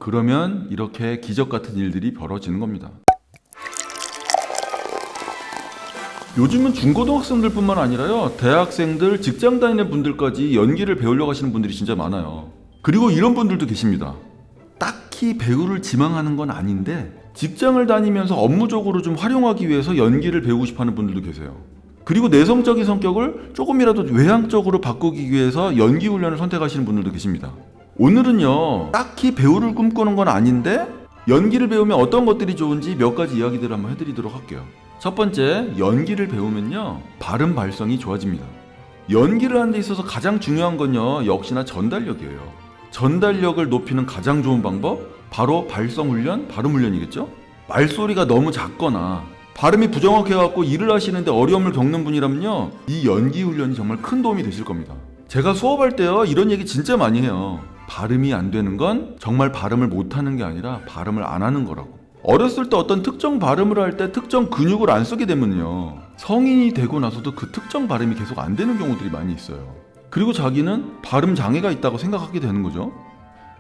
그러면 이렇게 기적 같은 일들이 벌어지는 겁니다. 요즘은 중고등학생들뿐만 아니라요, 대학생들, 직장 다니는 분들까지 연기를 배우려고 하시는 분들이 진짜 많아요. 그리고 이런 분들도 계십니다. 딱히 배우를 지망하는 건 아닌데 직장을 다니면서 업무적으로 좀 활용하기 위해서 연기를 배우고 싶어하는 분들도 계세요. 그리고 내성적인 성격을 조금이라도 외향적으로 바꾸기 위해서 연기 훈련을 선택하시는 분들도 계십니다. 오늘은요, 딱히 배우를 꿈꾸는 건 아닌데 연기를 배우면 어떤 것들이 좋은지 몇 가지 이야기들을 한번 해드리도록 할게요. 첫 번째, 연기를 배우면요, 발음 발성이 좋아집니다. 연기를 하는 데 있어서 가장 중요한 건요, 역시나 전달력이에요. 전달력을 높이는 가장 좋은 방법, 바로 발성 훈련, 발음 훈련이겠죠? 말소리가 너무 작거나 발음이 부정확해갖고 일을 하시는데 어려움을 겪는 분이라면요, 이 연기 훈련이 정말 큰 도움이 되실 겁니다. 제가 수업할 때요, 이런 얘기 진짜 많이 해요. 발음이 안 되는 건 정말 발음을 못하는 게 아니라 발음을 안 하는 거라고. 어렸을 때 어떤 특정 발음을 할 때 특정 근육을 안 쓰게 되면요, 성인이 되고 나서도 그 특정 발음이 계속 안 되는 경우들이 많이 있어요. 그리고 자기는 발음 장애가 있다고 생각하게 되는 거죠.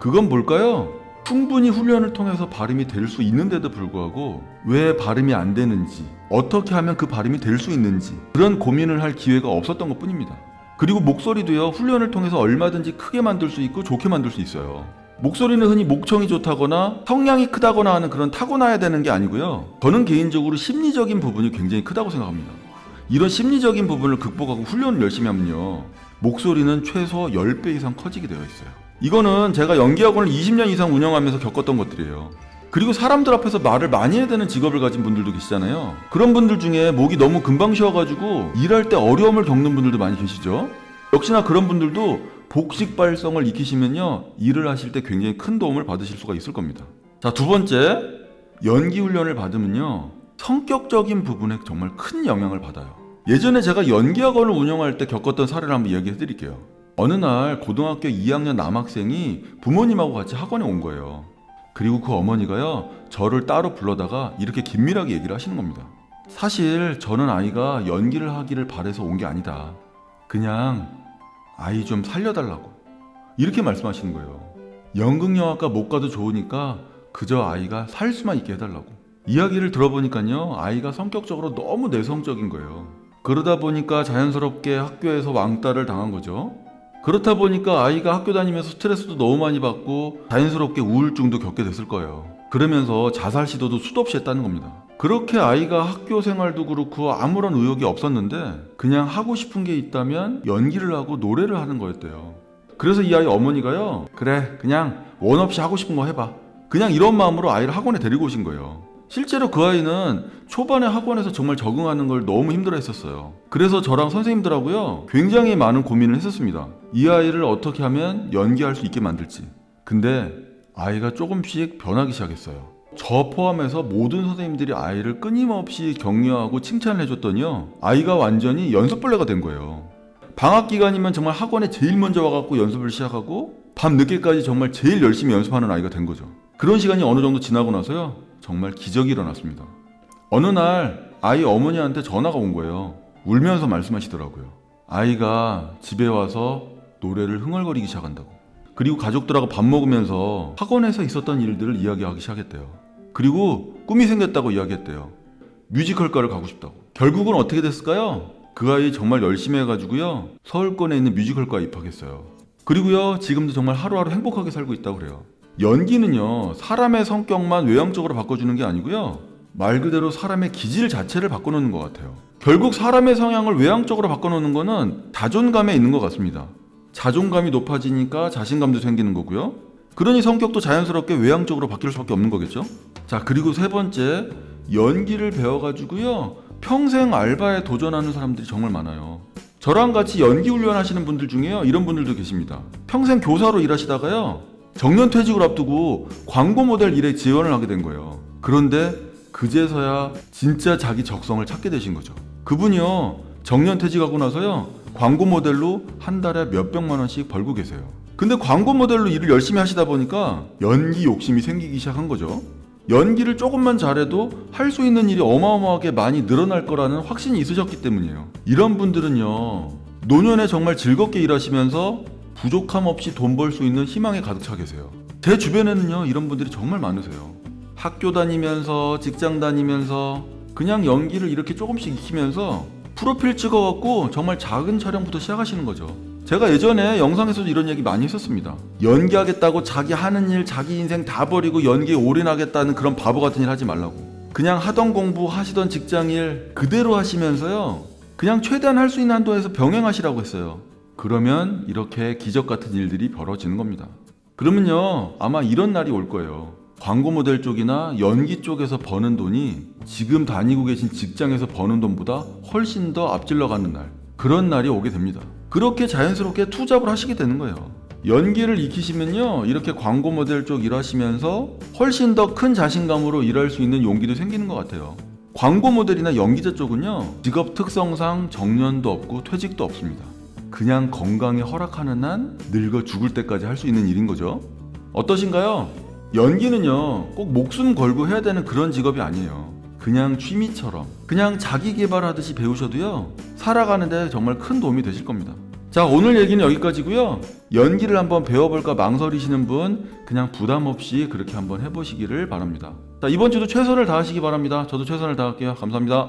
그건 뭘까요? 충분히 훈련을 통해서 발음이 될 수 있는데도 불구하고 왜 발음이 안 되는지, 어떻게 하면 그 발음이 될 수 있는지 그런 고민을 할 기회가 없었던 것 뿐입니다. 그리고 목소리도요, 훈련을 통해서 얼마든지 크게 만들 수 있고 좋게 만들 수 있어요. 목소리는 흔히 목청이 좋다거나 성량이 크다거나 하는 그런 타고나야 되는 게 아니고요, 저는 개인적으로 심리적인 부분이 굉장히 크다고 생각합니다. 이런 심리적인 부분을 극복하고 훈련을 열심히 하면요, 목소리는 최소 10배 이상 커지게 되어 있어요. 이거는 제가 연기학원을 20년 이상 운영하면서 겪었던 것들이에요. 그리고 사람들 앞에서 말을 많이 해야 되는 직업을 가진 분들도 계시잖아요. 그런 분들 중에 목이 너무 금방 쉬어가지고 일할 때 어려움을 겪는 분들도 많이 계시죠. 역시나 그런 분들도 복식 발성을 익히시면요, 일을 하실 때 굉장히 큰 도움을 받으실 수가 있을 겁니다. 자, 두 번째, 연기 훈련을 받으면요, 성격적인 부분에 정말 큰 영향을 받아요. 예전에 제가 연기학원을 운영할 때 겪었던 사례를 한번 이야기해 드릴게요. 어느 날 고등학교 2학년 남학생이 부모님하고 같이 학원에 온 거예요. 그리고 그 어머니가요, 저를 따로 불러다가 이렇게 긴밀하게 얘기를 하시는 겁니다. 사실 저는 아이가 연기를 하기를 바래서 온 게 아니다. 그냥 아이 좀 살려달라고. 이렇게 말씀하시는 거예요. 연극영화과 못 가도 좋으니까 그저 아이가 살 수만 있게 해달라고. 이야기를 들어보니까요, 아이가 성격적으로 너무 내성적인 거예요. 그러다 보니까 자연스럽게 학교에서 왕따를 당한 거죠. 그렇다 보니까 아이가 학교 다니면서 스트레스도 너무 많이 받고 자연스럽게 우울증도 겪게 됐을 거예요. 그러면서 자살 시도도 수도 없이 했다는 겁니다. 그렇게 아이가 학교 생활도 그렇고 아무런 의욕이 없었는데 그냥 하고 싶은 게 있다면 연기를 하고 노래를 하는 거였대요. 그래서 이 아이 어머니가요, 그래, 그냥 원 없이 하고 싶은 거 해봐. 그냥 이런 마음으로 아이를 학원에 데리고 오신 거예요. 실제로 그 아이는 초반에 학원에서 정말 적응하는 걸 너무 힘들어 했었어요. 그래서 저랑 선생님들하고요, 굉장히 많은 고민을 했었습니다. 이 아이를 어떻게 하면 연기할 수 있게 만들지. 근데 아이가 조금씩 변하기 시작했어요. 저 포함해서 모든 선생님들이 아이를 끊임없이 격려하고 칭찬을 해줬더니요, 아이가 완전히 연습벌레가 된 거예요. 방학 기간이면 정말 학원에 제일 먼저 와갖고 연습을 시작하고 밤 늦게까지 정말 제일 열심히 연습하는 아이가 된 거죠. 그런 시간이 어느 정도 지나고 나서요, 정말 기적이 일어났습니다. 어느 날 아이 어머니한테 전화가 온 거예요. 울면서 말씀하시더라고요. 아이가 집에 와서 노래를 흥얼거리기 시작한다고. 그리고 가족들하고 밥 먹으면서 학원에서 있었던 일들을 이야기하기 시작했대요. 그리고 꿈이 생겼다고 이야기했대요. 뮤지컬과를 가고 싶다고. 결국은 어떻게 됐을까요? 그 아이 정말 열심히 해가지고요, 서울권에 있는 뮤지컬과에 입학했어요. 그리고요, 지금도 정말 하루하루 행복하게 살고 있다고 그래요. 연기는요, 사람의 성격만 외향적으로 바꿔주는 게 아니고요, 말 그대로 사람의 기질 자체를 바꿔놓는 것 같아요. 결국 사람의 성향을 외향적으로 바꿔놓는 거는 자존감에 있는 것 같습니다. 자존감이 높아지니까 자신감도 생기는 거고요, 그러니 성격도 자연스럽게 외향적으로 바뀔 수밖에 없는 거겠죠. 자, 그리고 세 번째, 연기를 배워가지고요, 평생 알바에 도전하는 사람들이 정말 많아요. 저랑 같이 연기 훈련하시는 분들 중에요, 이런 분들도 계십니다. 평생 교사로 일하시다가요, 정년퇴직을 앞두고 광고 모델 일에 지원을 하게 된 거예요. 그런데 그제서야 진짜 자기 적성을 찾게 되신 거죠. 그분이요, 정년퇴직하고 나서요, 광고 모델로 한 달에 몇백만 원씩 벌고 계세요. 근데 광고 모델로 일을 열심히 하시다 보니까 연기 욕심이 생기기 시작한 거죠. 연기를 조금만 잘해도 할 수 있는 일이 어마어마하게 많이 늘어날 거라는 확신이 있으셨기 때문이에요. 이런 분들은요, 노년에 정말 즐겁게 일하시면서 부족함 없이 돈 벌 수 있는 희망에 가득 차 계세요. 제 주변에는요 이런 분들이 정말 많으세요. 학교 다니면서 직장 다니면서 그냥 연기를 이렇게 조금씩 익히면서 프로필 찍어갖고 정말 작은 촬영부터 시작하시는 거죠. 제가 예전에 영상에서도 이런 얘기 많이 했었습니다. 연기하겠다고 자기 하는 일, 자기 인생 다 버리고 연기에 올인하겠다는 그런 바보 같은 일 하지 말라고. 그냥 하던 공부, 하시던 직장일 그대로 하시면서요. 그냥 최대한 할 수 있는 한도에서 병행하시라고 했어요. 그러면 이렇게 기적 같은 일들이 벌어지는 겁니다. 그러면요, 아마 이런 날이 올 거예요. 광고 모델 쪽이나 연기 쪽에서 버는 돈이 지금 다니고 계신 직장에서 버는 돈보다 훨씬 더 앞질러 가는 날, 그런 날이 오게 됩니다. 그렇게 자연스럽게 투잡을 하시게 되는 거예요. 연기를 익히시면요 이렇게 광고 모델 쪽 일하시면서 훨씬 더 큰 자신감으로 일할 수 있는 용기도 생기는 것 같아요. 광고 모델이나 연기자 쪽은요 직업 특성상 정년도 없고 퇴직도 없습니다. 그냥 건강에 허락하는 한 늙어 죽을 때까지 할 수 있는 일인 거죠. 어떠신가요? 연기는요 꼭 목숨 걸고 해야 되는 그런 직업이 아니에요. 그냥 취미처럼 그냥 자기 개발하듯이 배우셔도요 살아가는데 정말 큰 도움이 되실 겁니다. 자, 오늘 얘기는 여기까지고요. 연기를 한번 배워볼까 망설이시는 분 그냥 부담 없이 그렇게 한번 해보시기를 바랍니다. 자, 이번 주도 최선을 다하시기 바랍니다. 저도 최선을 다할게요. 감사합니다.